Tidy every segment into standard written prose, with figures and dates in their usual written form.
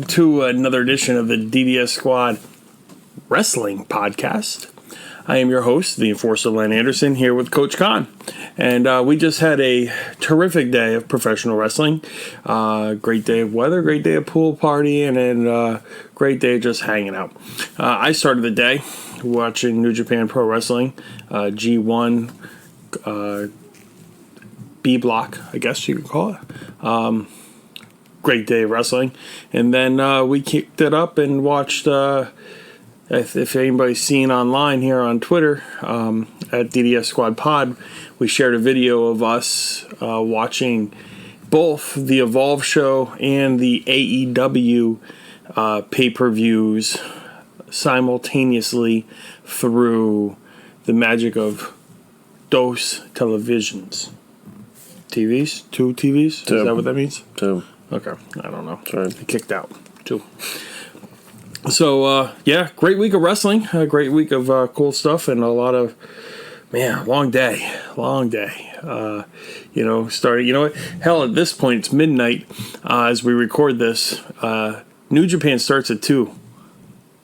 to another edition of the DDS Squad Wrestling Podcast. I am your host, the Enforcer Len Anderson, here with Coach Khan. And we just had a terrific day of professional wrestling. Great day of weather, great day of pool party, and then great day of just hanging out. I started the day watching New Japan Pro Wrestling, G1, B Block, I guess you could call it. Great day of wrestling. And then we kicked it up and watched, if anybody's seen online here on Twitter, at DDS Squad Pod, we shared a video of us watching both the Evolve show and the AEW pay-per-views simultaneously through the magic of DOS televisions. TVs? Two TVs? Two. Is that what that means? Two. Okay, I don't know. Right. I kicked out, too. So, yeah, great week of wrestling. A great week of cool stuff and a lot of, long day. Starting, hell, at this point, it's midnight as we record this. New Japan starts at 2.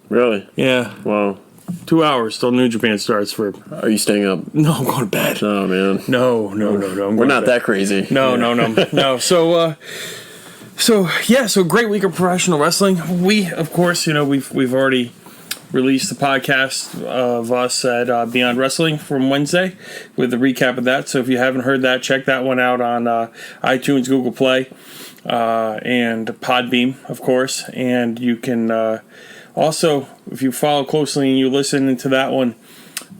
Really? Yeah. Wow. 2 hours till New Japan starts for... Are you staying up? No, I'm going to bed. Oh, man. No. We're not that crazy. No. No. So great week of professional wrestling. We, of course, we've already released the podcast of us at Beyond Wrestling from Wednesday with the recap of that. So if you haven't heard that, check that one out on iTunes, Google Play, and Podbeam, of course. And you can also, if you follow closely and you listen to that one,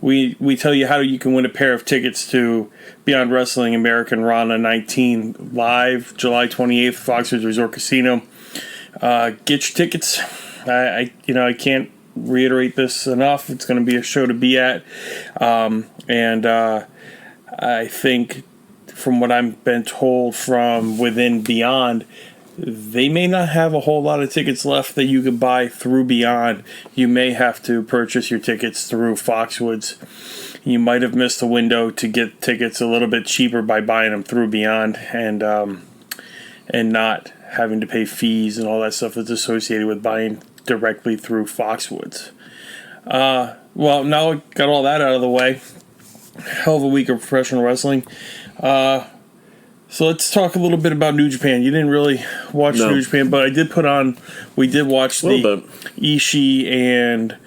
we tell you how you can win a pair of tickets to Beyond Wrestling Americanrana 19 live July 28th, Foxwoods Resort Casino. Get your tickets. I can't reiterate this enough. It's going to be a show to be at, and I think from what I've been told from within Beyond, they may not have a whole lot of tickets left that you could buy through Beyond. You may have to purchase your tickets through Foxwoods. You might have missed a window to get tickets a little bit cheaper by buying them through Beyond and not having to pay fees and all that stuff that's associated with buying directly through Foxwoods. Well, now I got all that out of the way. Hell of a week of professional wrestling. So let's talk a little bit about New Japan. You didn't really watch New Japan, but we did watch the Ishii and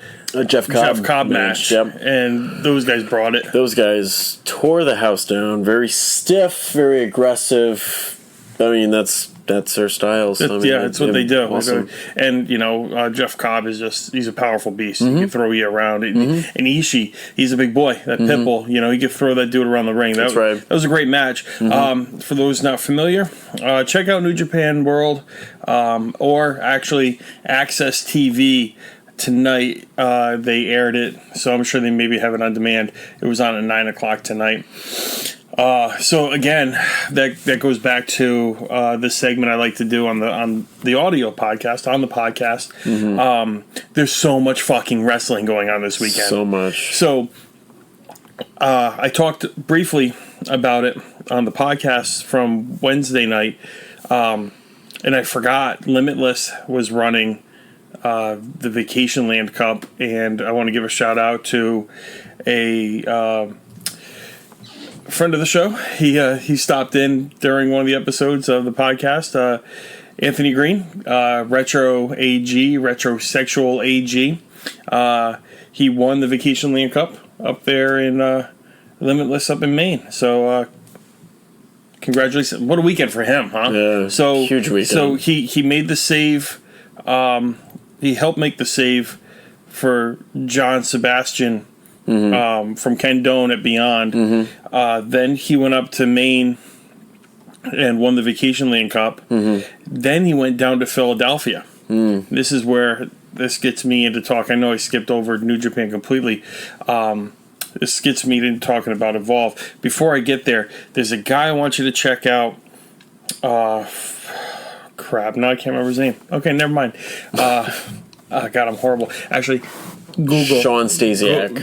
Jeff Cobb match. Yep. And those guys brought it. Those guys tore the house down. Very stiff, very aggressive. I mean, that's their styles. It's what they do. Awesome. And, Jeff Cobb is he's a powerful beast. He can throw you around. And Ishii, he's a big boy. That pit bull, he could throw that dude around the ring. That's right. That was a great match. For those not familiar, check out New Japan World or actually Access TV. Tonight, they aired it, so I'm sure they maybe have it on demand. It was on at 9 o'clock tonight. So again, that goes back to this segment I like to do on the audio podcast, on the podcast. There's so much fucking wrestling going on this weekend. So much. So I talked briefly about it on the podcast from Wednesday night, and I forgot Limitless was running the Vacation Land Cup, and I want to give a shout out to a friend of the show. He stopped in during one of the episodes of the podcast. Anthony Green, Retro AG, Retrosexual AG. He won the Vacation Land Cup up there in Limitless up in Maine. So congratulations! What a weekend for him, huh? Yeah, so huge weekend. So he made the save. He helped make the save for John Sebastian from Ken Doan at Beyond. Then he went up to Maine and won the Vacation Land Cup. Then he went down to Philadelphia. This is where this gets me into talk. I know I skipped over New Japan completely. This gets me into talking about Evolve. Before I get there, there's a guy I want you to check out. Crap, now I can't remember his name. Okay, never mind. God, I'm horrible. Actually, Google. Sean Stasiak.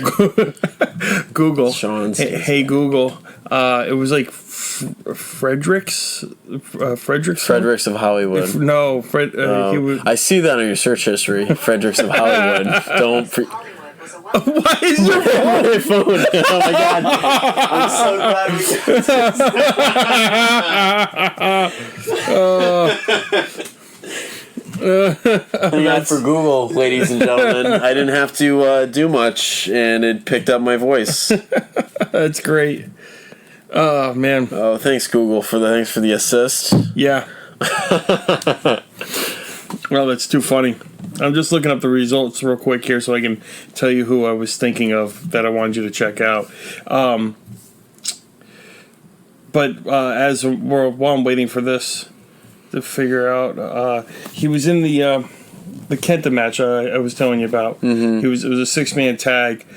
Google. Sean Stasiak. Hey Google. It was like Fredericks Of Hollywood. No, Fred. He was. I see that on your search history. Fredericks of Hollywood. Don't. Why is your My phone? Oh my god! I'm so glad we Thank God for Google, ladies and gentlemen. I didn't have to do much, and it picked up my voice. That's great. Oh man. Oh, thanks Google for the assist. Yeah. Well, that's too funny. I'm just looking up the results real quick here so I can tell you who I was thinking of that I wanted you to check out. But while I'm waiting for this to figure out, he was in the Kenta match I was telling you about. Mm-hmm. It was a 6-man tag.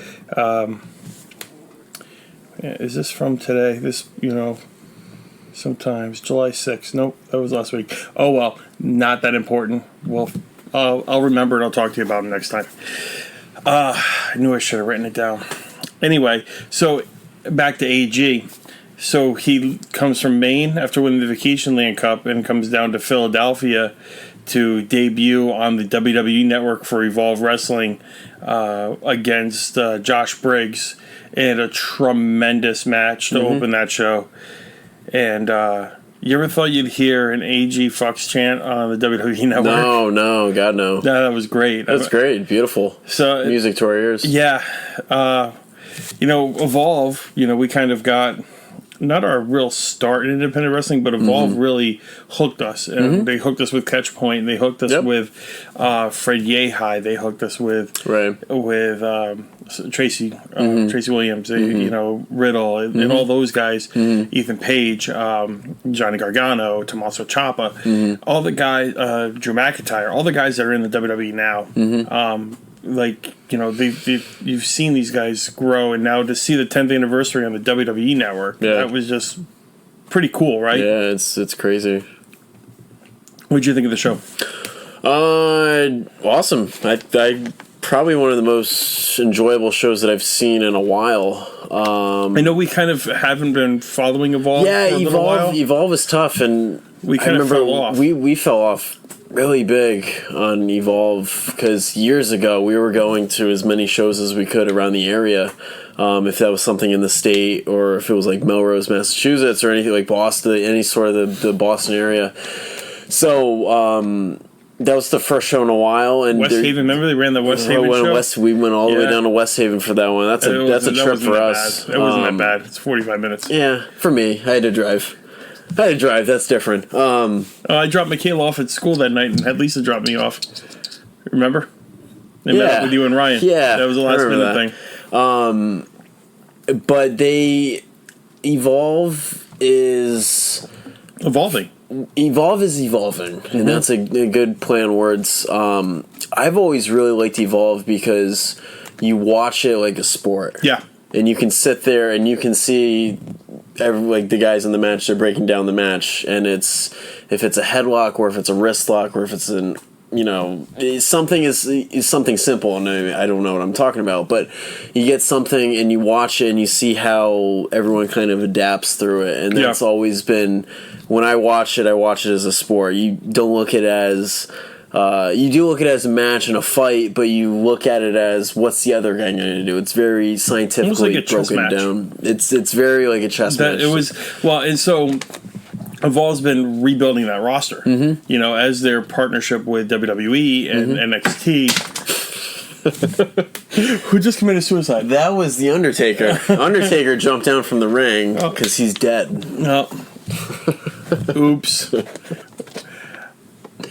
Is this from today? This, sometimes July 6th. Nope, that was last week. Oh well, not that important. Well, I'll remember and I'll talk to you about it next time. I knew I should have written it down. Anyway, so back to AG. So he comes from Maine after winning the Vacation Land Cup and comes down to Philadelphia to debut on the WWE Network for Evolve Wrestling against Josh Briggs in a tremendous match to open that show. And you ever thought you'd hear an AG fucks chant on the WWE Network? No, God no. That was great. That's great, beautiful. So music to our ears. Yeah, Evolve. We kind of got not our real start in independent wrestling, but Evolve really hooked us. And they hooked us with Catchpoint. They hooked us with Fred Yehai. They hooked us with Tracy Williams. Riddle and all those guys. Ethan Page, Johnny Gargano, Tommaso Ciampa, all the guys, Drew McIntyre, all the guys that are in the WWE now. You've seen these guys grow, and now to see the 10th anniversary on the WWE Network, that was just pretty cool, right? Yeah, it's crazy. What'd you think of the show? Awesome. I probably one of the most enjoyable shows that I've seen in a while. I know we kind of haven't been following Evolve. Yeah, for a little while. Evolve is tough, and we kind of fell off. We fell off really big on Evolve because years ago we were going to as many shows as we could around the area. If that was something in the state, or if it was like Melrose, Massachusetts, or anything like Boston, any sort of the Boston area. So that was the first show in a while. And West Haven, remember they ran the West Haven show? We went all the way down to West Haven for that one. That's a trip for us. It wasn't that bad. It's 45 minutes. Yeah, for me, I had to drive. That's different. I dropped Michaela off at school that night and had Lisa drop me off. Remember? They met up with you and Ryan. Yeah. That was a last minute thing. But Evolve is evolving. Evolve is evolving, and that's a good play on words. I've always really liked Evolve because you watch it like a sport. Yeah. And you can sit there and you can see the guys in the match, they're breaking down the match, and if it's a headlock or if it's a wrist lock or if it's something is something simple, and I don't know what I'm talking about, but you get something and you watch it and you see how everyone kind of adapts through it, and that's always been, when I watch it as a sport. You don't look at it as you do look at it as a match and a fight, but you look at it as what's the other guy going to do. It's very scientifically like broken down. It's very like a chess match. It was and so Evolve's been rebuilding that roster. As their partnership with WWE and NXT. Who just committed suicide? That was the Undertaker. Undertaker jumped down from the ring because he's dead. Oops.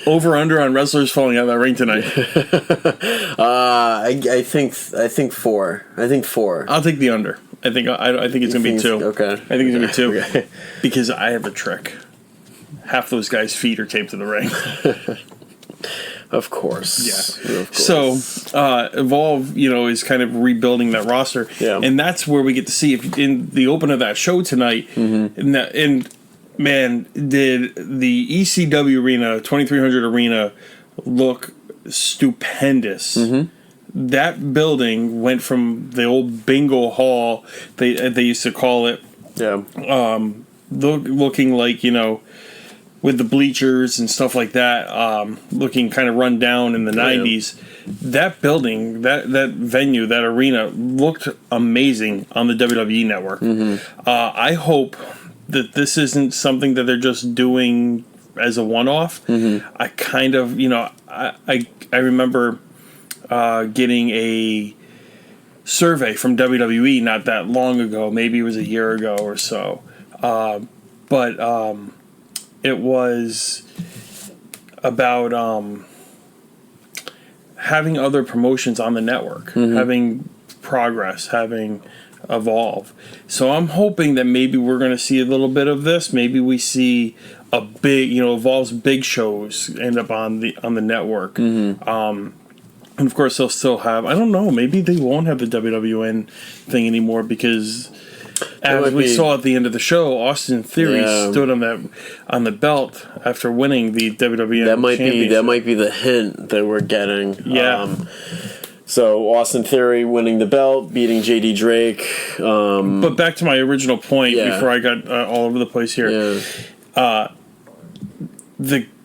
Over under on wrestlers falling out of that ring tonight. I think 4. I think 4. I'll take the under. I think it's gonna be 2. Okay. I think it's gonna be 2 okay. Because I have a trick. Half those guys' feet are taped to the ring. Of course. Yeah. Of course. So Evolve, is kind of rebuilding that roster. Yeah. And that's where we get to see if in the open of that show tonight, man, did the ECW arena, 2300 arena, look stupendous that building went from the old bingo hall, they used to call it, looking like, with the bleachers and stuff like that, looking kind of run down in the 90s. That building, that venue, that arena looked amazing on the WWE network. I hope that this isn't something that they're just doing as a one-off. I kind of, I remember getting a survey from WWE not that long ago, maybe it was a year ago or so, but it was about having other promotions on the network, having Progress, having Evolve. So I'm hoping that maybe we're going to see a little bit of this. Maybe we see a big, Evolve's big shows end up on the network. And of course they'll still have, I don't know, maybe they won't have the WWN thing anymore, because as we saw at the end of the show, Austin Theory stood on the belt after winning the WWN championship. That might be the hint that we're getting. Yeah. So Austin Theory winning the belt, beating JD Drake. But back to my original point before I got all over the place here.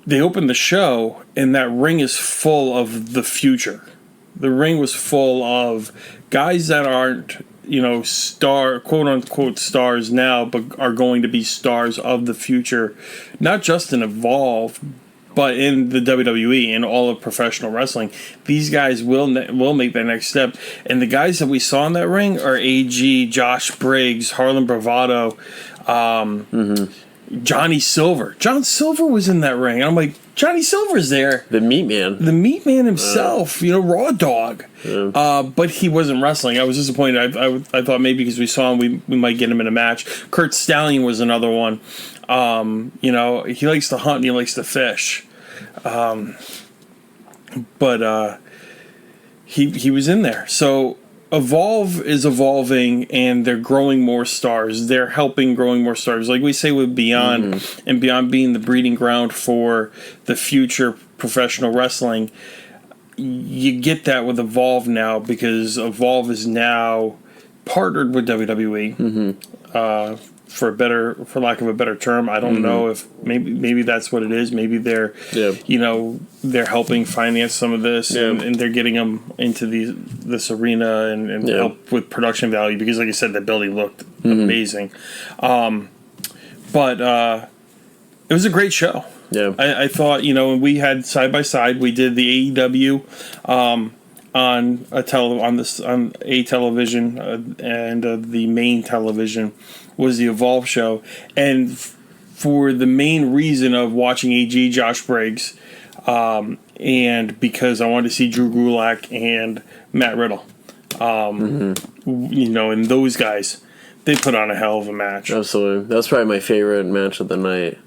They opened the show, and that ring is full of the future. The ring was full of guys that aren't, quote unquote stars now, but are going to be stars of the future, not just in Evolve, but in the WWE and all of professional wrestling. These guys will make that next step. And the guys that we saw in that ring are AG, Josh Briggs, Harlan Bravado, Johnny Silver. John Silver was in that ring. And I'm like, Johnny Silver's there. The Meat Man. The Meat Man himself, Raw Dog. But he wasn't wrestling. I was disappointed. I thought maybe because we saw him, we might get him in a match. Kurt Stallion was another one. He likes to hunt and he likes to fish. But he was in there. So Evolve is evolving, and they're growing more stars. They're helping growing more stars. Like we say with Beyond, and Beyond being the breeding ground for the future professional wrestling, you get that with Evolve now, because Evolve is now partnered with WWE. For lack of a better term, I don't know if maybe that's what it is. Maybe they're they're helping finance some of this, and they're getting them into this arena and help with production value, because like I said, the building looked amazing. But it was a great show. I thought, we had side by side. We did the AEW on a television, and the main television was the Evolve show. And for the main reason of watching AG, Josh Briggs, and because I wanted to see Drew Gulak and Matt Riddle, and those guys, they put on a hell of a match. Absolutely. That was probably my favorite match of the night,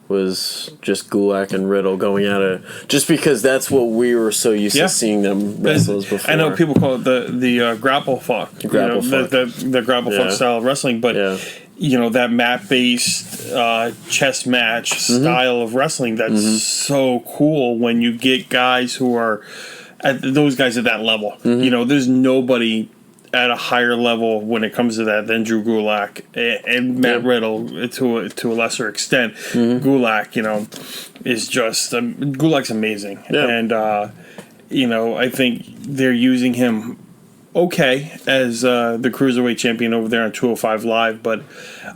was just Gulak and Riddle going at it, just because that's what we were so used to seeing them wrestle before. I know people call it the grapple fuck, the grapple fuck style of wrestling, but that mat based chess match style of wrestling, that's so cool when you get guys who are those guys at that level. There's nobody at a higher level when it comes to that than Drew Gulak and Matt Riddle to a lesser extent. Gulak, is just Gulak's amazing, and I think they're using him as the Cruiserweight champion over there on 205 Live, but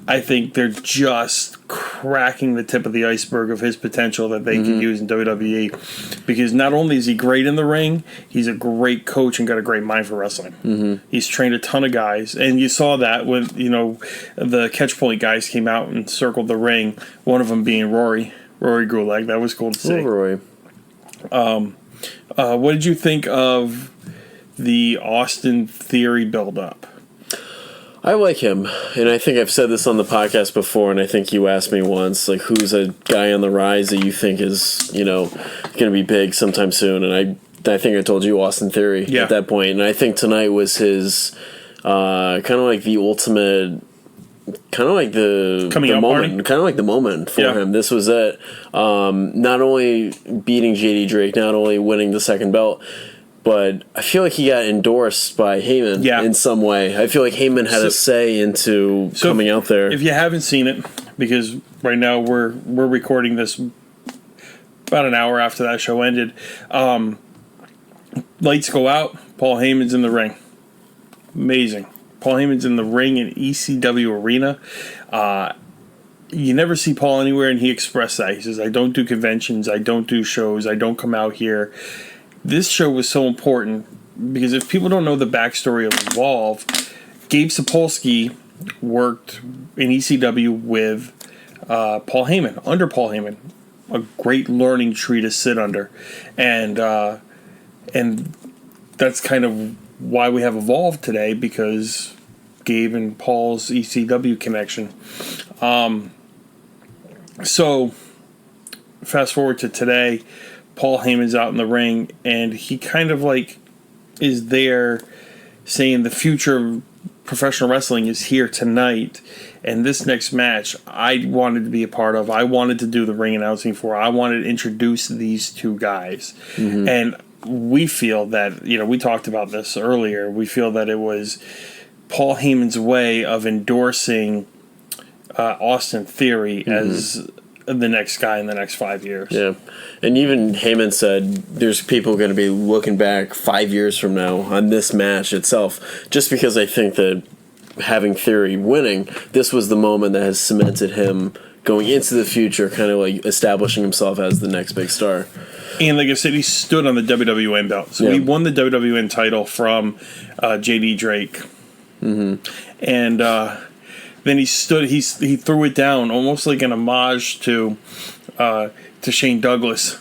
I think they're just cracking the tip of the iceberg of his potential that they can use in WWE, because not only is he great in the ring, he's a great coach and got a great mind for wrestling. He's trained a ton of guys, and you saw that when the Catch Point guys came out and circled the ring, one of them being Rory Gulak. That was cool to see. Rory. What did you think of the Austin Theory build-up? I like him, and I think I've said this on the podcast before, and I think you asked me once, like, who's a guy on the rise that you think is, going to be big sometime soon, and I think I told you Austin Theory at that point, and I think tonight was his kind of like the ultimate, kind of like the moment, kind of like the moment for him. This was it. Not only beating JD Drake, not only winning the second belt, but I feel like he got endorsed by Heyman in some way. I feel like Heyman had a say into coming out there. If you haven't seen it, because right now we're recording this about an hour after that show ended, lights go out, Paul Heyman's in the ring. Amazing. Paul Heyman's in the ring in ECW Arena. You never see Paul anywhere, and he expressed that. He says, I don't do conventions, I don't do shows, I don't come out here. This show was so important because if people don't know the backstory of Evolve, Gabe Sapolsky worked in ECW with Paul Heyman, under Paul Heyman. A great learning tree to sit under. And that's kind of why we have Evolve today, because Gabe and Paul's ECW connection. So, fast forward to today, Paul Heyman's out in the ring, and he kind of like is there saying the future of professional wrestling is here tonight, and this next match I wanted to be a part of. I wanted to do the ring announcing for. I wanted to introduce these two guys. And we feel that, we talked about this earlier, we feel that it was Paul Heyman's way of endorsing Austin Theory as the next guy in the next 5 years. Yeah. And even Heyman said there's people going to be looking back 5 years from now on this match itself, just because I think that having Theory winning, this was the moment that has cemented him going into the future, kind of like establishing himself as the next big star. And like I said, he stood on the WWN belt. So he won the WWN title from JD Drake. And then he stood. He threw it down, almost like an homage to Shane Douglas,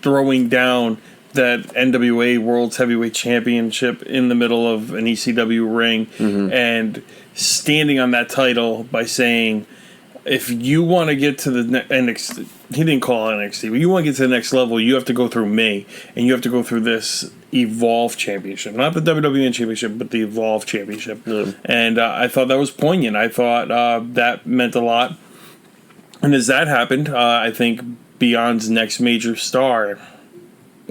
throwing down that NWA World's Heavyweight Championship in the middle of an ECW ring, and standing on that title by saying, "If you want to get to the NXT, he didn't call it NXT, but you want to get to the next level, you have to go through me, and you have to go through this Evolve Championship, not the WWN Championship, but the Evolve Championship." And I thought that was poignant. I thought that meant a lot. And as that happened, I think Beyond's next major star,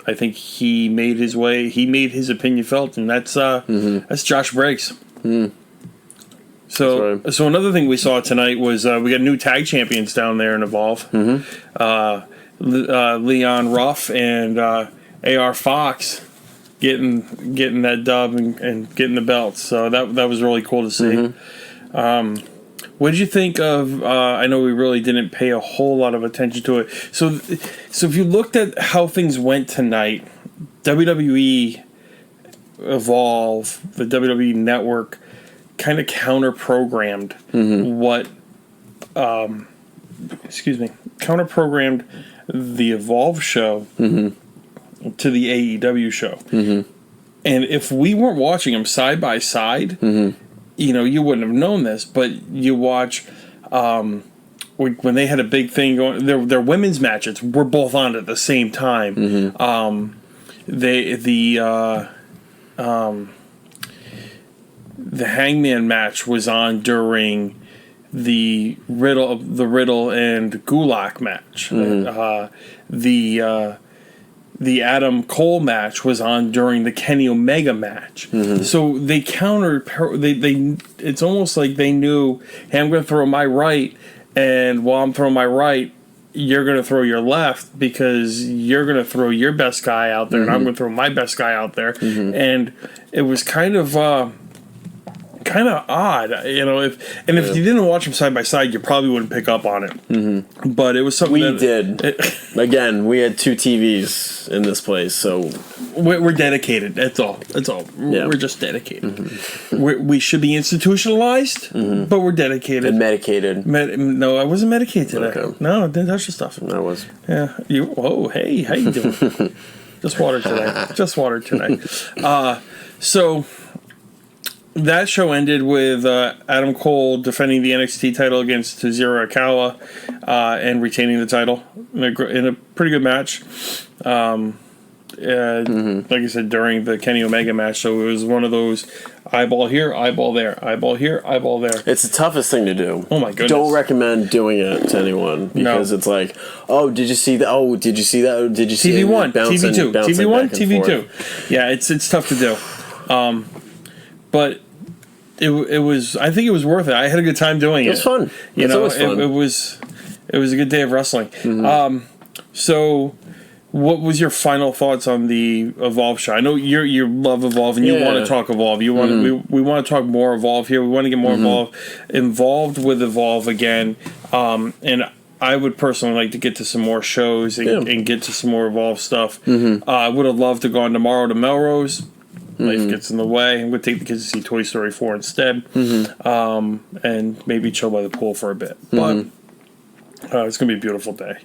I think he made his way. He made his opinion felt, and that's Josh Briggs. So another thing we saw tonight was we got new tag champions down there in Evolve. Leon Ruff and AR Fox getting that dub and getting the belts. So that was really cool to see. What did you think of? I know we really didn't pay a whole lot of attention to it. So if you looked at how things went tonight, WWE Evolve, the WWE Network, kind of counter-programmed counter-programmed the Evolve show to the AEW show. And if we weren't watching them side by side, you wouldn't have known this, but you watch when they had a big thing going, their women's matches were both on at the same time. The Hangman match was on during the Riddle and Gulak match. The Adam Cole match was on during the Kenny Omega match. So they countered. It's almost like they knew, hey, I'm going to throw my right, and while I'm throwing my right, you're going to throw your left, because you're going to throw your best guy out there, and I'm going to throw my best guy out there. And it was kind of odd, if you didn't watch them side by side, you probably wouldn't pick up on it. But it was something we did. Again, we had two TVs in this place, so we're dedicated. That's all. Yeah. We're just dedicated. We should be institutionalized, but we're dedicated and medicated. No, I wasn't medicated today. Okay. No, I didn't touch the stuff. I was. Yeah. Hey, how you doing? Just water today. So. That show ended with Adam Cole defending the NXT title against Tozawa Akawa and retaining the title in a pretty good match. like I said, during the Kenny Omega match. So it was one of those eyeball here, eyeball there, eyeball here, eyeball there. It's the toughest thing to do. Oh my goodness! Don't recommend doing it to anyone because it's like, oh, did you see that? Oh, did you see that? Did you see TV1, TV2, TV1, TV2? Forth. Yeah, it's tough to do, but it was. I think it was worth it. I had a good time doing it. It was fun. It's always fun. It was a good day of wrestling. Mm-hmm. So, what was your final thoughts on the Evolve show? I know you love Evolve and you want to talk Evolve. You want we want to talk more Evolve here. We want to get more involved with Evolve again. And I would personally like to get to some more shows and get to some more Evolve stuff. I would have loved to go on tomorrow to Melrose. Life gets in the way. I'm going to take the kids to see Toy Story 4 instead. And maybe chill by the pool for a bit. But it's going to be a beautiful day.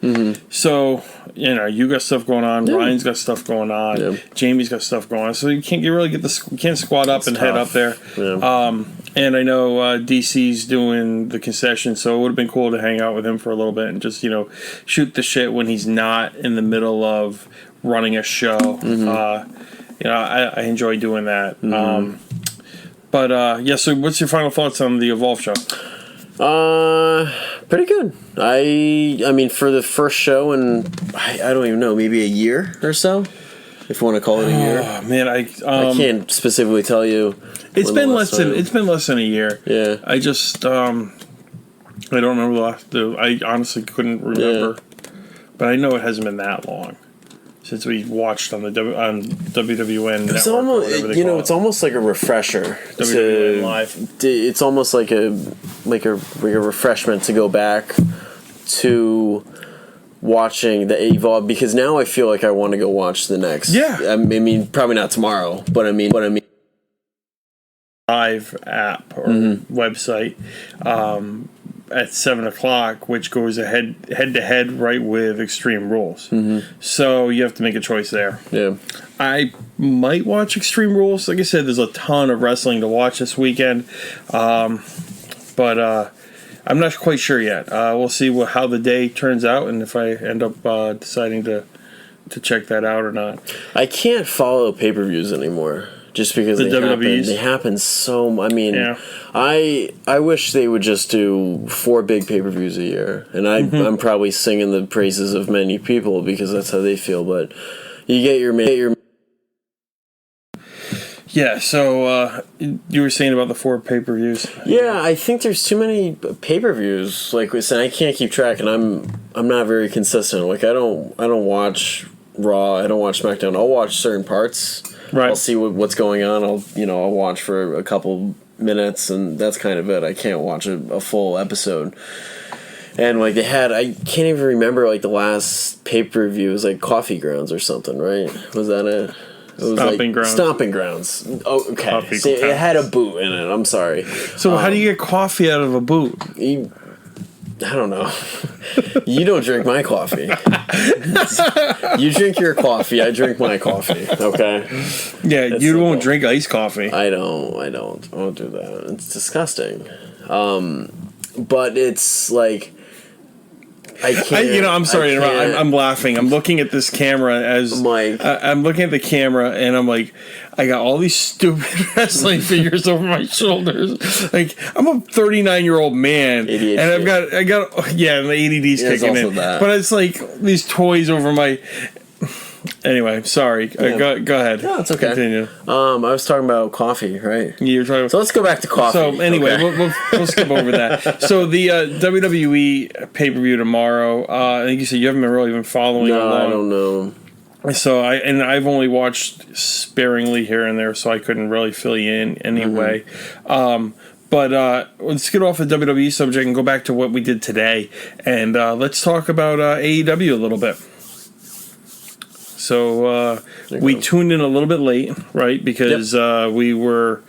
So, you got stuff going on. Ryan's got stuff going on. Jamie's got stuff going on. So you can't squat up and head up there. And I know DC's doing the concession, so it would have been cool to hang out with him for a little bit and just, shoot the shit when he's not in the middle of running a show. I enjoy doing that. So what's your final thoughts on the Evolve show? Pretty good. I mean, for the first show in, I don't even know, maybe a year or so, if you want to call it a year. Oh man, I can't specifically tell you. It's been less than a year. Yeah. I just I don't remember the last. I honestly couldn't remember, but I know it hasn't been that long since we watched on the WWN. It's almost, it's almost like a refresher. WWN Live. It's almost like a refreshment to go back to watching the Evolve, because now I feel like I want to go watch the next. Yeah. I mean, probably not tomorrow, but I mean. Live app or website. At 7:00, which goes head to head right with Extreme Rules. So you have to make a choice there. Yeah, I might watch Extreme Rules. Like I said, there's a ton of wrestling to watch this weekend, but I'm not quite sure yet. We'll see how the day turns out, and if I end up deciding to check that out or not. I can't follow pay-per-views anymore. Just because they happen so. I mean, I wish they would just do 4 big pay-per-views a year, and I'm probably singing the praises of many people because that's how they feel. But you get your. Yeah. So you were saying about the 4 pay-per-views. Yeah, I think there's too many pay-per-views. Like we said, I can't keep track, and I'm not very consistent. Like I don't watch Raw. I don't watch SmackDown. I'll watch certain parts. Right. I'll see what's going on. I'll watch for a couple minutes, and that's kind of it. I can't watch a full episode. And like I can't even remember like the last pay-per-view. It was like Coffee Grounds or something, right? Was that it? It was Stomping Grounds. Oh, okay. It had a boot in it. I'm sorry. So how do you get coffee out of a boot? I don't know. You don't drink my coffee. You drink your coffee. I drink my coffee. Okay. Yeah, you won't drink iced coffee. I won't do that. It's disgusting. But it's like I can't. I'm sorry. I'm laughing. I'm looking at this camera I'm looking at the camera, and I'm like, I got all these stupid wrestling figures over my shoulders. Like, I'm a 39-year-old man, ADHD. And I got and the ADD's kicking in. That. But it's like these toys over my. Anyway, sorry. Go ahead. No, it's okay. Continue. I was talking about coffee, right? You were talking about... So let's go back to coffee. So anyway, okay. we'll skip over that. So the WWE pay-per-view tomorrow. I think you said you haven't really been following along. I don't know. So I've only watched sparingly here and there, so I couldn't really fill you in anyway. But let's get off the WWE subject and go back to what we did today, and let's talk about AEW a little bit. So we tuned in a little bit late, right? Because we were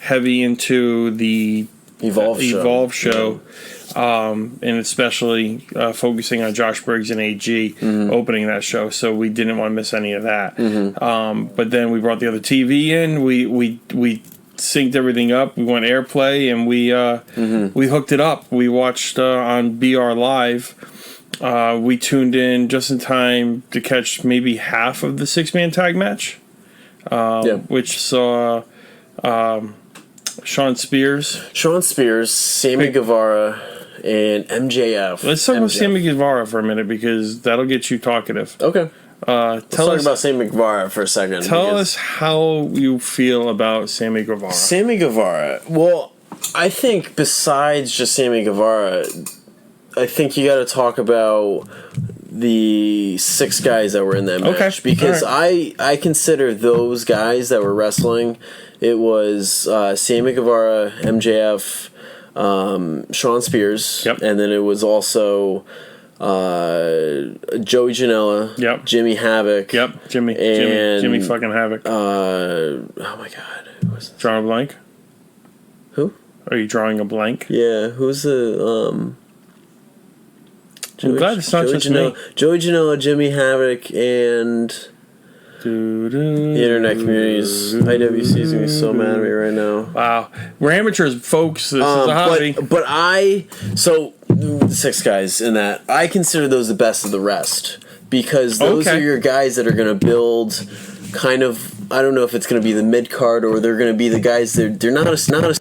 heavy into the Evolve show. And especially focusing on Josh Briggs and AG opening that show, so we didn't want to miss any of that. But then we brought the other TV in. We synced everything up. We went AirPlay, and we hooked it up. We watched on BR Live We tuned in just in time to catch maybe half of the 6-man tag match, which saw Sean Spears, Sammy Guevara, and MJF. Let's talk about Sammy Guevara for a minute because that'll get you talkative. Okay. Let's talk about Sammy Guevara for a second. Tell us how you feel about Sammy Guevara. Sammy Guevara. Well, I think besides just Sammy Guevara, I think you got to talk about the 6 guys that were in that match. Because I consider those guys that were wrestling, it was Sammy Guevara, MJF, Sean Spears, and then it was also Joey Janela, Jimmy Havoc, Jimmy fucking Havoc. Oh my god, who was this? Drawing a blank? Who? Are you drawing a blank? Yeah, who's the I'm glad it's not just me. Joey Janela, Jimmy Havoc, and the internet communities. IWC is going to be so mad at me right now. Wow. We're amateurs, folks. This is a hobby. But 6 guys in that, I consider those the best of the rest. Because those are your guys that are going to build kind of, I don't know if it's going to be the mid-card or they're going to be the guys that they're not a.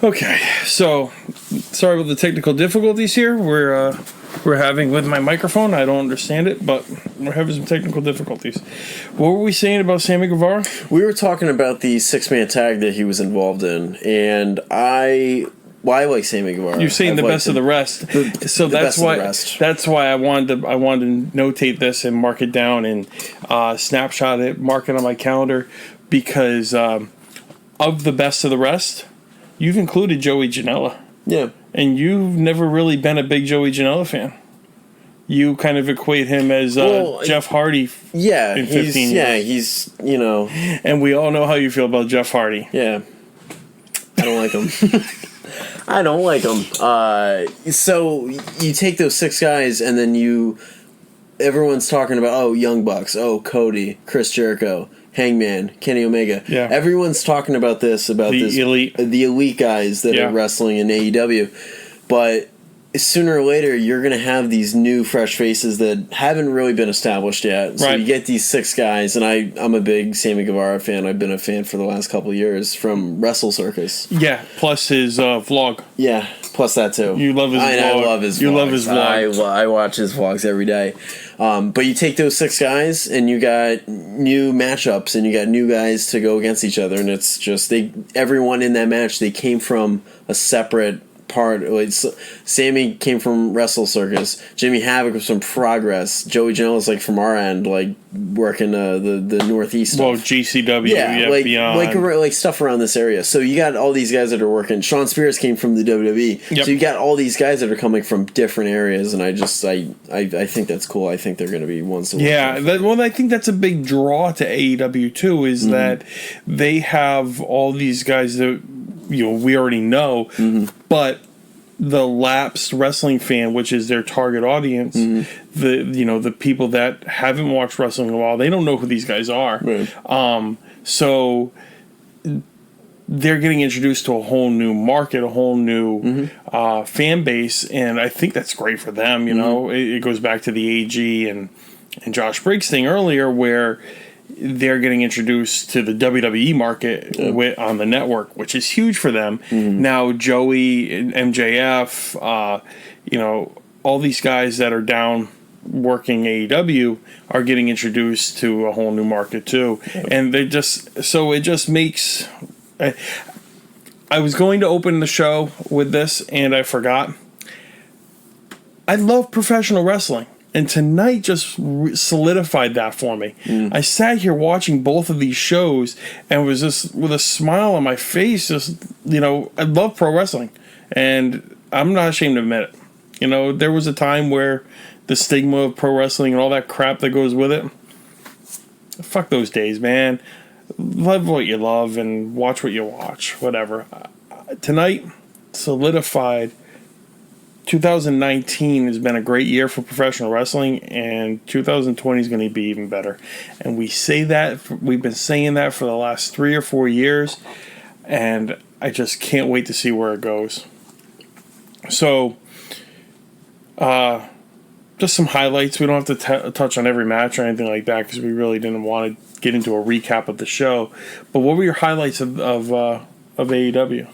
Okay, so sorry about the technical difficulties here we're having with my microphone. I don't understand it, but we're having some technical difficulties. What were we saying about Sammy Guevara? We were talking about the 6-man tag that he was involved in, and I like Sammy Guevara. You're saying the best of the rest, so that's why I wanted to notate this and mark it down and snapshot it, mark it on my calendar because of the best of the rest. You've included Joey Janela. Yeah. And you've never really been a big Joey Janela fan. You kind of equate him as Jeff Hardy in 15 years. Yeah, he's, And we all know how you feel about Jeff Hardy. Yeah. I don't like him. I don't like him. So you take those 6 guys and then everyone's talking about, Young Bucks, Cody, Chris Jericho, Hangman, Kenny Omega. Yeah. Everyone's talking about the elite guys that are wrestling in AEW. But sooner or later, you're going to have these new, fresh faces that haven't really been established yet. So you get these 6 guys, and I'm a big Sammy Guevara fan. I've been a fan for the last couple of years from Wrestle Circus. Yeah, plus his vlog. Yeah, plus that too. You love his vlog. I love his vlogs. You love his vlog. I watch his vlogs every day. But you take those 6 guys, and you got new matchups, and you got new guys to go against each other, and it's just everyone in that match, they came from a separate part. Sammy came from Wrestle Circus. Jimmy Havoc was from Progress. Joey Janela's from our end, working the Northeast stuff. Well, GCW, beyond. Stuff around this area. So you got all these guys that are working. Sean Spears came from the WWE. Yep. So you got all these guys that are coming from different areas, and I think that's cool. I think they're going to be ones to watch. I think that's a big draw to AEW too, is that they have all these guys that we already know, but the lapsed wrestling fan, which is their target audience, the people that haven't watched wrestling in a while, they don't know who these guys are. Right. So they're getting introduced to a whole new market, a whole new fan base, and I think that's great for them. It goes back to the AG and Josh Briggs thing earlier, where they're getting introduced to the WWE market on the network, which is huge for them. Now, Joey, MJF, all these guys that are down working AEW are getting introduced to a whole new market too. And it just makes... I was going to open the show with this, and I forgot. I love professional wrestling. And tonight just solidified that for me. I sat here watching both of these shows and was just with a smile on my face. I love pro wrestling. And I'm not ashamed to admit it. There was a time where the stigma of pro wrestling and all that crap that goes with it. Fuck those days, man. Love what you love and watch what you watch. Whatever. Tonight solidified. 2019 has been a great year for professional wrestling, and 2020 is going to be even better. And we've been saying that for the last 3 or 4 years, and I just can't wait to see where it goes. So, Just some highlights. We don't have to touch on every match or anything like that because we really didn't want to get into a recap of the show. But what were your highlights of AEW?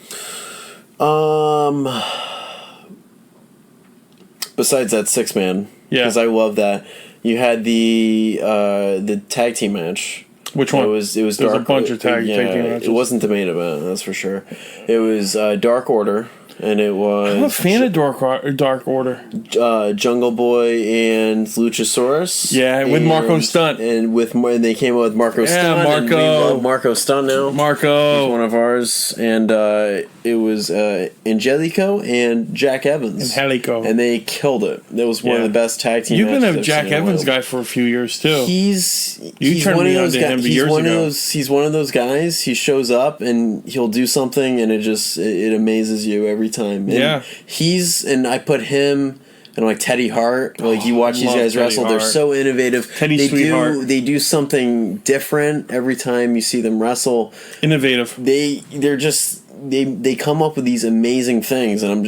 Besides that 6-man, because I love that. You had the tag team match. Which one? It was There's Dark. a bunch of tag team matches. It wasn't the main event, that's for sure. It was Dark Order. And it was... I'm a fan of Dark Order. Jungle Boy and Luchasaurus. Yeah, with Marco Stunt. And they came out with Marco Stunt. Marco. And we love Marco Stunt now. Marco. He's one of ours. And it was Angelico and Jack Evans. And they killed it. That was one of the best tag team matches. You've been a Jack Evans guy for a few years, too. He's one of those guys. He's one of those guys. He shows up and he'll do something and it amazes you every time. And and I put him and like Teddy Hart. Like you watch these guys wrestle, they're so innovative. They do something different every time you see them wrestle. Innovative. They're just they come up with these amazing things, and I'm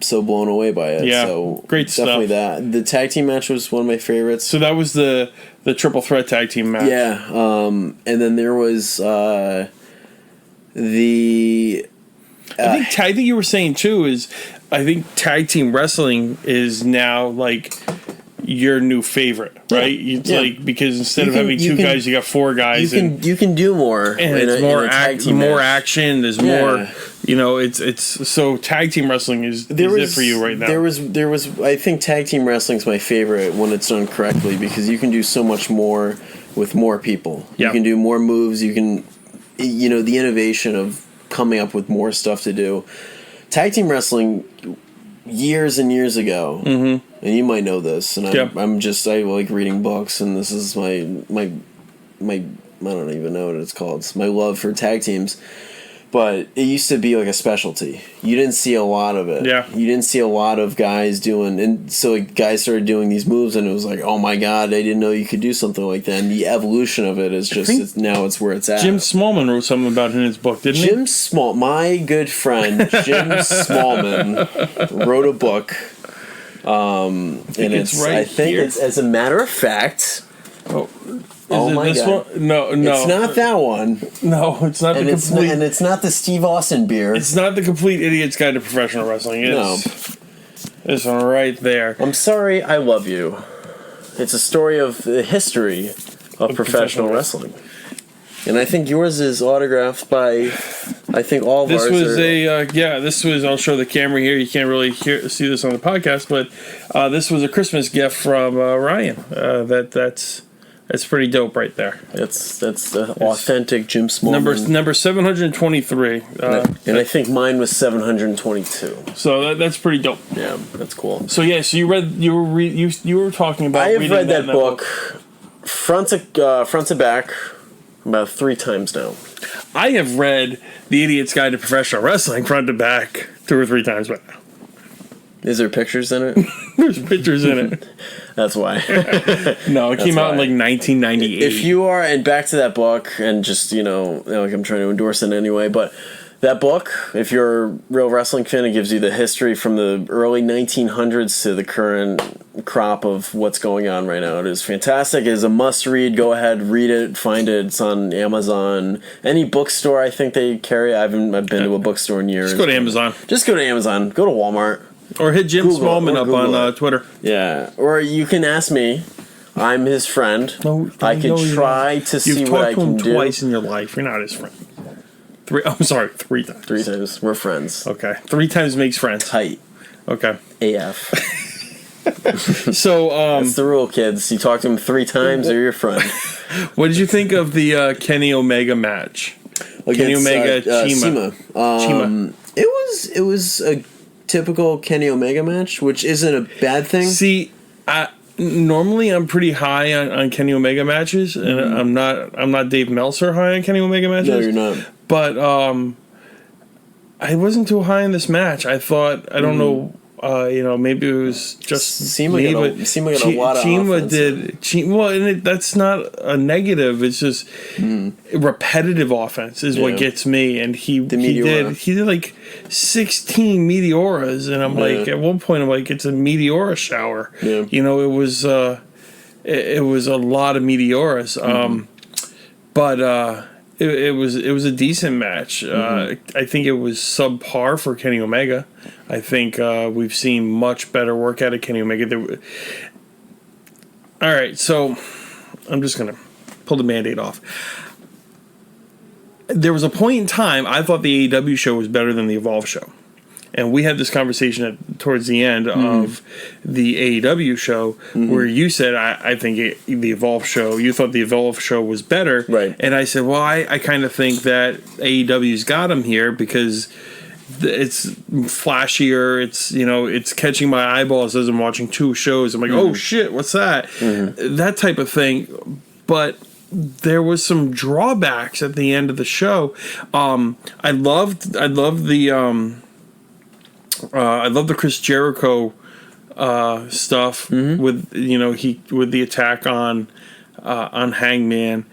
so blown away by it. Yeah, so great stuff. Definitely that. The tag team match was one of my favorites. So that was the triple threat tag team match. Yeah, and then there was I think you were saying too is I think tag team wrestling is now like your new favorite, right? It's like because instead of having two guys, you got four guys. You can do more, and it's more action. There's more. You know, it's so tag team wrestling is it for you right now? There was. I think tag team wrestling is my favorite when it's done correctly because you can do so much more with more people. Yep. You can do more moves. You can, the innovation of coming up with more stuff to do. Tag team wrestling years and years ago, and you might know this, and I like reading books, and this is my I don't even know what it's called. It's my love for tag teams. But it used to be like a specialty. You didn't see a lot of it. Yeah. You didn't see a lot of guys doing, and so guys started doing these moves, and it was like, oh my god, I didn't know you could do something like that. And the evolution of it is just now it's where it's at. Jim Smallman wrote something about it in his book, didn't he? My good friend Jim Smallman wrote a book. I think it's as a matter of fact. My god! No, it's not that one. No, it's not. And it's not the Steve Austin beer. It's not the Complete Idiot's Guide to Professional Wrestling. It's right there. I'm sorry, I love you. It's a story of the history of professional wrestling. And I think yours is autographed by, I think all of ours. This was, I'll show the camera here. You can't really see this on the podcast, but this was a Christmas gift from Ryan. That's pretty dope right there. That's the authentic Jim Smallman. Number 723. And I think mine was 722. So that's pretty dope. Yeah, that's cool. So you were talking about. I have read that book front to back about 3 times now. I have read The Idiot's Guide to Professional Wrestling front to back 2 or 3 times by now. Is there pictures in it? There's pictures in it. That's why. No, it came out in like 1998. If you are, and back to that book, and just, like I'm trying to endorse it anyway, but that book, if you're a real wrestling fan, it gives you the history from the early 1900s to the current crop of what's going on right now. It is fantastic. It is a must-read. Go ahead, read it, find it. It's on Amazon. Any bookstore I think they carry. I've been to a bookstore in years. Just go to Amazon. Go to Walmart. Or hit Jim Smallman up on Twitter. Yeah. Or you can ask me. I'm his friend. I can try to see what I can do. You've talked to him twice in your life. You're not his friend. 3 times. 3 times. We're friends. Okay. 3 times makes friends. Tight. Okay. AF. So, that's the rule, kids. You talk to him 3 times, they're your friend. What did you think of the Kenny Omega match? Kenny Omega, Chima. It was a typical Kenny Omega match, which isn't a bad thing. See, normally I'm pretty high on Kenny Omega matches, and I'm not Dave Meltzer high on Kenny Omega matches. No, you're not. But I wasn't too high in this match. I thought I don't know. Maybe it was just seemed like a lot of offense. That's not a negative. It's just repetitive offense is what gets me. And he did like 16 Meteoras, and I'm like, at one point I'm like, it's a Meteora shower. Yeah. It was a lot of Meteoras. But it was a decent match. I think it was subpar for Kenny Omega. I think we've seen much better work out of Kenny Omega. All right, so I'm just gonna pull the Band-Aid off. There was a point in time I thought the AEW show was better than the Evolve show. And we had this conversation towards the end of the AEW show where you said, I think the Evolve show, you thought the Evolve show was better. Right. And I said, well, I kind of think that AEW's got him here because it's flashier. It's catching my eyeballs as I'm watching two shows. I'm like, oh shit, what's that? That type of thing. But there was some drawbacks at the end of the show. I loved the Chris Jericho stuff with the attack on Hangman.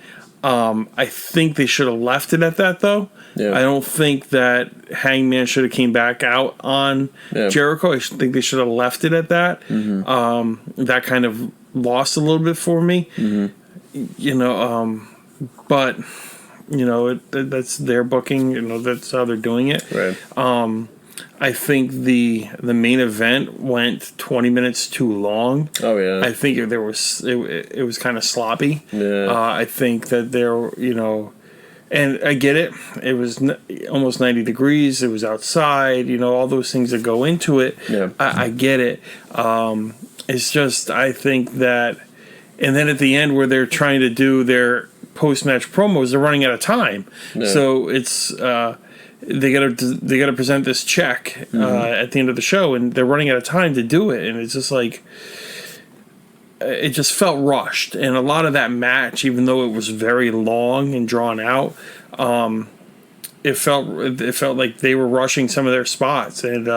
I think they should have left it at that though. Yeah. I don't think that Hangman should have came back out on Jericho. I think they should have left it at that. That kind of lost a little bit for me. But that's their booking. That's how they're doing it. Right. I think the main event went 20 minutes too long. Oh yeah. I think it was kind of sloppy. Yeah. I think that and I get it. It was almost 90 degrees. It was outside. All those things that go into it. Yeah. I get it. It's just I think that, and then at the end where they're trying to do their post-match promos, they're running out of time. Yeah. So it's. They gotta present this check at the end of the show, and they're running out of time to do it, and it's just like it just felt rushed. And a lot of that match, even though it was very long and drawn out, it felt like they were rushing some of their spots, and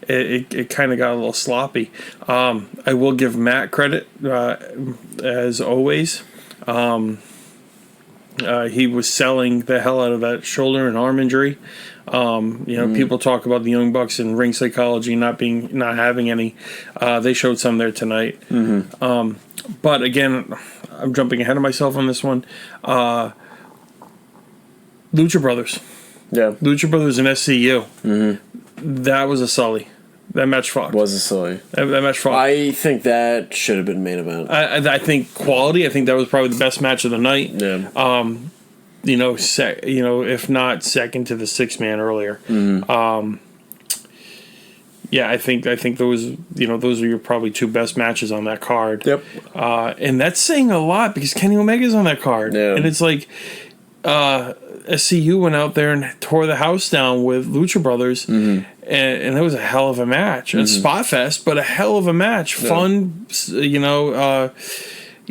it kind of got a little sloppy. I will give Matt credit as always. He was selling the hell out of that shoulder and arm injury. People talk about the Young Bucks and ring psychology not having any. They showed some there tonight. But again, I'm jumping ahead of myself on this one. Lucha Brothers. Yeah. Lucha Brothers and SCU. That was a sully. That match fucked. Was a silly. That match fucked. I think that should have been main event. I think quality. I think that was probably the best match of the night. Yeah. If not second to the 6-man earlier. I think those those are your probably two best matches on that card. Yep. And that's saying a lot because Kenny Omega's on that card. Yeah. And it's like SCU went out there and tore the house down with Lucha Brothers, and it was a hell of a match. A spot fest, but a hell of a match. Yeah. Fun,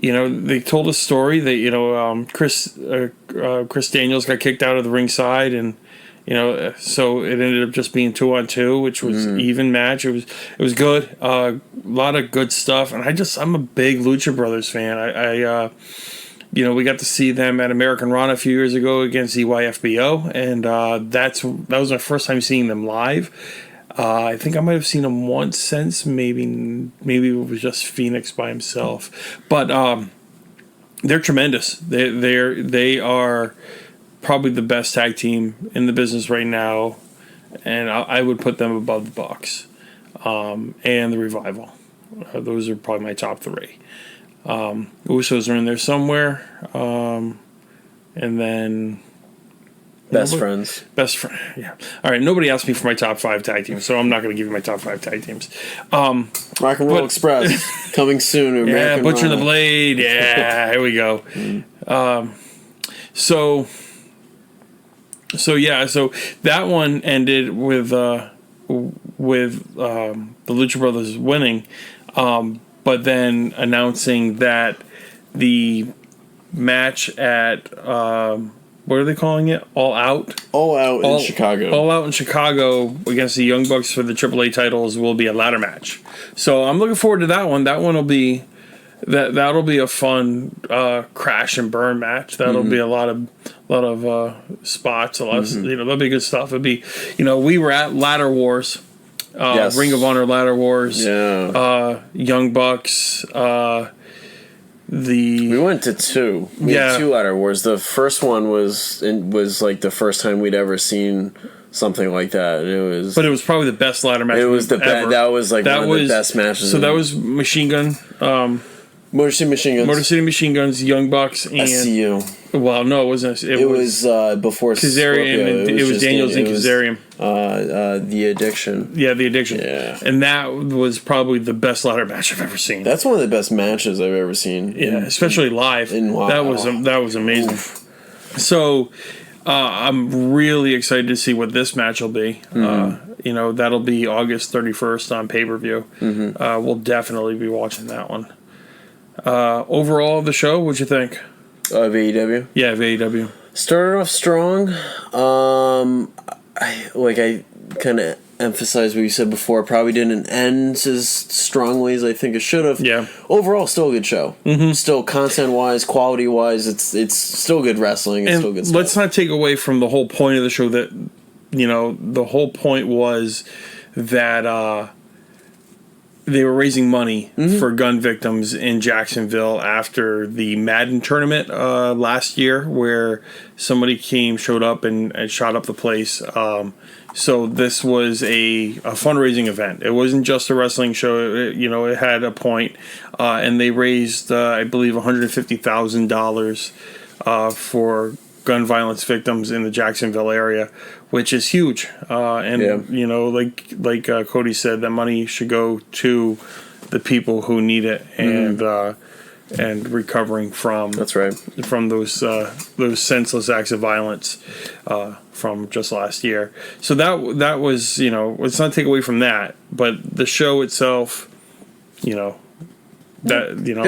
they told a story that Chris Daniels got kicked out of the ringside, and so it ended up just being 2-on-2, which was even match. It was good. A lot of good stuff, and I'm a big Lucha Brothers fan. We got to see them at Americanrana a few years ago against EYFBO, and that was my first time seeing them live. I think I might have seen them once since, maybe it was just Phoenix by himself. But they're tremendous. They are probably the best tag team in the business right now, and I would put them above the Bucks and the Revival. Those are probably my top three. Usos are in there somewhere, and then best friends. Yeah. All right. Nobody asked me for my top 5 tag teams, so I'm not going to give you my top 5 tag teams. Rock and Roll Express coming soon. Yeah, Butcher the Blade. Yeah, here we go. So that one ended with the Lucha Brothers winning. But then announcing that the match at what are they calling it? All Out? All Out in Chicago. All Out in Chicago against the Young Bucks for the AAA titles will be a ladder match. So I'm looking forward to that one. That one will be that'll be a fun crash and burn match. That'll be a lot of spots. A lot of, that'll be good stuff. It'll be, we were at Ladder Wars. Yes. Ring of Honor Ladder Wars. Yeah. Young Bucks. We went to two. We had two Ladder Wars. The first one was like the first time we'd ever seen something like that. But it was probably the best ladder match. It was the best. That was like one of the best matches. So that was Machine Gun. Motor City Machine Guns. Motor City Machine Guns, Young Bucks, and SCU. Well, no, it wasn't. It was before Kazarian. It was Daniels and Kazarian. The Addiction. Yeah, The Addiction. Yeah. And that was probably the best ladder match I've ever seen. That's one of the best matches I've ever seen. Yeah, especially live. That was amazing. Oof. So I'm really excited to see what this match will be. That'll be August 31st on pay-per-view. We'll definitely be watching that one. Overall, the show, what'd you think? Of AEW? Yeah, of AEW. Started off strong. I kind of emphasized what you said before. Probably didn't end as strongly as I think it should have. Yeah. Overall, still a good show. Still content-wise, quality-wise, it's still good wrestling. It's still good stuff. Let's not take away from the whole point of the show that, the whole point was that they were raising money for gun victims in Jacksonville after the Madden tournament last year, where somebody showed up and shot up the place. So this was a fundraising event. It wasn't just a wrestling show. It had a point, and they raised, I believe, $150,000 for gun violence victims in the Jacksonville area, which is huge. Like Cody said, that money should go to the people who need it and recovering from from those senseless acts of violence from just last year. So that was, let's not take away from that, but the show itself, good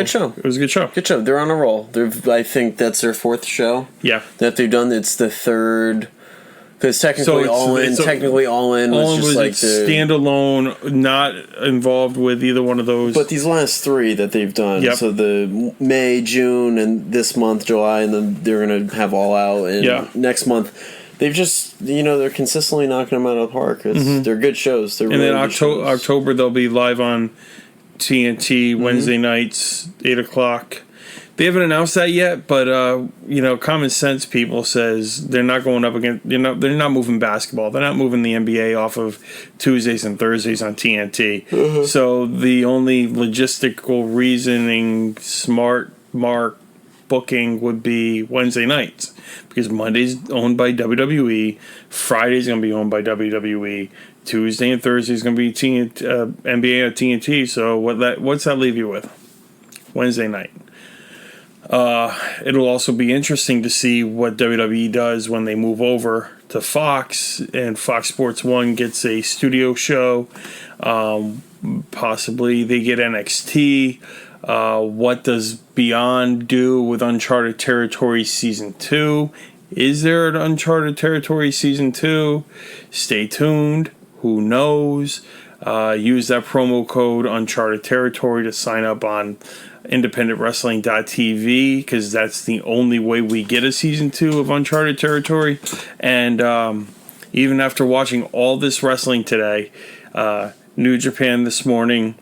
show. It was a good show. Good show. They're on a roll. I think that's their fourth show. Yeah, that they've done. It's the third. Because technically, All In was just like the standalone, not involved with either one of those. But these last three that they've done, so the May, June, and this month, July, and then they're going to have All Out, and next month, they've just, they're consistently knocking them out of the park. They're good shows. They're really good shows. October, they'll be live on TNT Wednesday nights, 8 o'clock. They haven't announced that yet, but common sense people says they're not going up against. They're not moving basketball. They're not moving the NBA off of Tuesdays and Thursdays on TNT. So the only logistical reasoning, smart mark booking would be Wednesday nights, because Monday's owned by WWE, Friday's going to be owned by WWE, Tuesday and Thursday is going to be NBA at TNT. So what's that leave you with? Wednesday night. It'll also be interesting to see what WWE does when they move over to Fox, and Fox Sports 1 gets a studio show. Possibly they get NXT. What does Beyond do with Uncharted Territory Season 2? Is there an Uncharted Territory Season 2? Stay tuned. Who knows? Use that promo code Uncharted Territory to sign up on independentwrestling.tv, because that's the only way we get a Season 2 of Uncharted Territory. And even after watching all this wrestling today, New Japan this morning,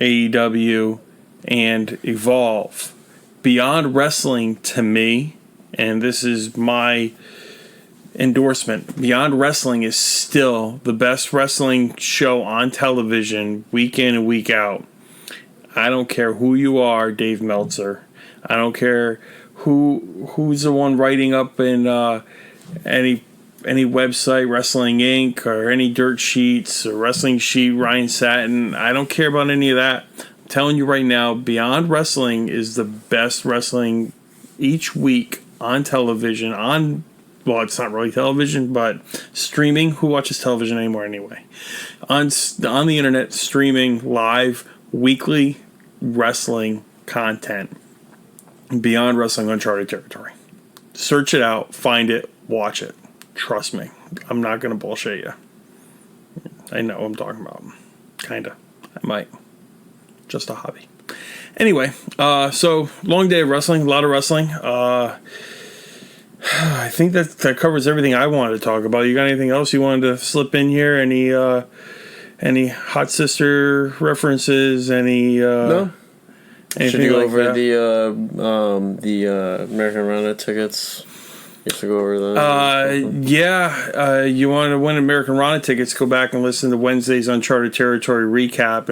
AEW, and Evolve, Beyond Wrestling to me, and this is my endorsement, Beyond Wrestling is still the best wrestling show on television week in and week out. I don't care who you are, Dave Meltzer. I don't care who's the one writing up in any website, Wrestling Inc., or any dirt sheets or Wrestling Sheet, Ryan Satin. I don't care about any of that. I'm telling you right now, Beyond Wrestling is the best wrestling each week on television, well, it's not really television, but streaming. Who watches television anymore anyway? On the internet, streaming live weekly wrestling content. Beyond Wrestling, Uncharted Territory. Search it out, find it, watch it. Trust me, I'm not gonna bullshit you. I know what I'm talking about. Kinda. I might. Just a hobby. Anyway, so long day of wrestling, a lot of wrestling. I think that covers everything I wanted to talk about. You got anything else you wanted to slip in here? Any Hot Sister references? No. Should you go like over the Americanrana tickets? You should go over that. You want to win Americanrana tickets? Go back and listen to Wednesday's Uncharted Territory recap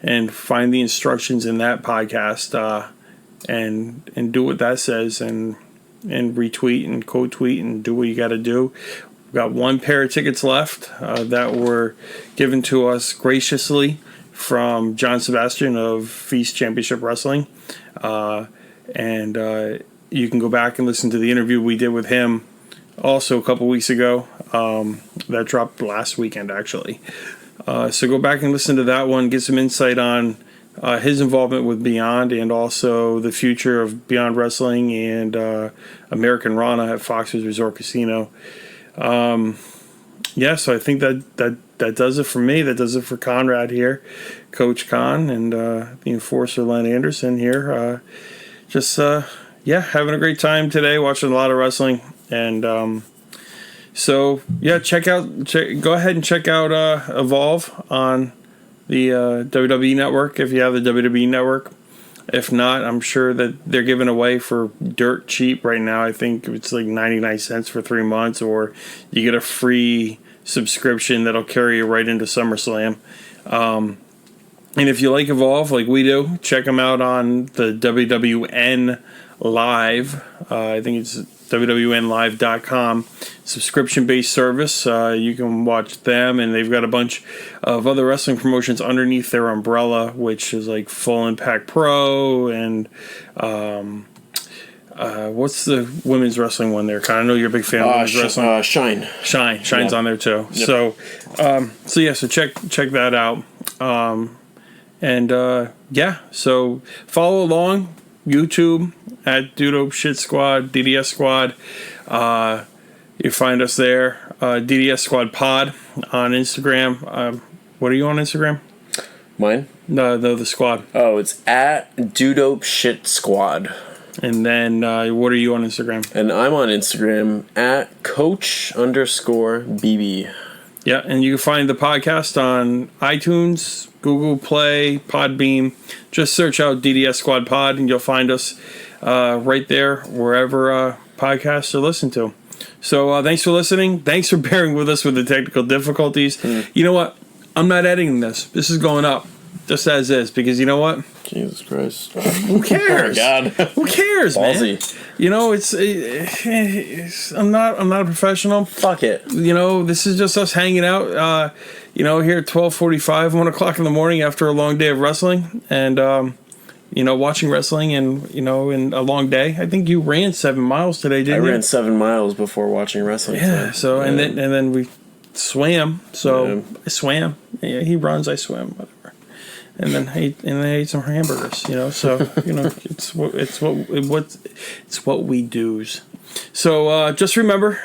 and find the instructions in that podcast and do what that says and retweet and quote tweet and do what you got to do. We've got one pair of tickets left that were given to us graciously from John Sebastian of Feast Championship Wrestling. And you can go back and listen to the interview we did with him also a couple weeks ago. That dropped last weekend, actually. So go back and listen to that one, get some insight on his involvement with Beyond and also the future of Beyond Wrestling and Americanrana at Fox's Resort Casino. So I think that does it for me. That does it for Conrad here, Coach Con, and the Enforcer Len Anderson here. Having a great time today, watching a lot of wrestling. And go ahead and check out Evolve on the WWE Network if you have the WWE Network. If not, I'm sure that they're giving away for dirt cheap right now. I think it's like 99 cents for 3 months, or you get a free subscription that'll carry you right into SummerSlam. And if you like Evolve like we do, check them out on the WWN Live. I think it's wwnlive.com subscription-based service. You can watch them, and they've got a bunch of other wrestling promotions underneath their umbrella, which is like Full Impact Pro and what's the women's wrestling one there? I know you're a big fan of women's wrestling. Shine's on there too. Yep. So check that out. So follow along YouTube at Dudo Shit Squad, DDS Squad. You find us there. DDS Squad Pod on Instagram. What are you on Instagram? Mine? No, the squad. Oh, it's at Dudope Shit Squad. And then what are you on Instagram? And I'm on Instagram at Coach_BB. Yeah, and you can find the podcast on iTunes, Google Play, Podbeam. Just search out DDS Squad Pod, and you'll find us right there wherever podcasts are listened to. So thanks for listening. Thanks for bearing with us with the technical difficulties. You know what? I'm not editing this. This is going up just as is, because you know what? Jesus Christ. Who cares? Oh, God. Who cares, Ballsy. Man? You know, I'm not a professional. Fuck it. You know, this is just us hanging out, here at 12:45, 1 o'clock in the morning after a long day of wrestling and, watching wrestling and, in a long day. I think you ran 7 miles today, didn't you? I ran 7 miles before watching wrestling. Yeah, so, and then we swam. So I swam. Yeah, he runs, I swim, whatever. And then I ate some hamburgers, So it's what we do's. So just remember,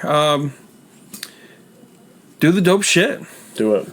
do the dope shit. Do it.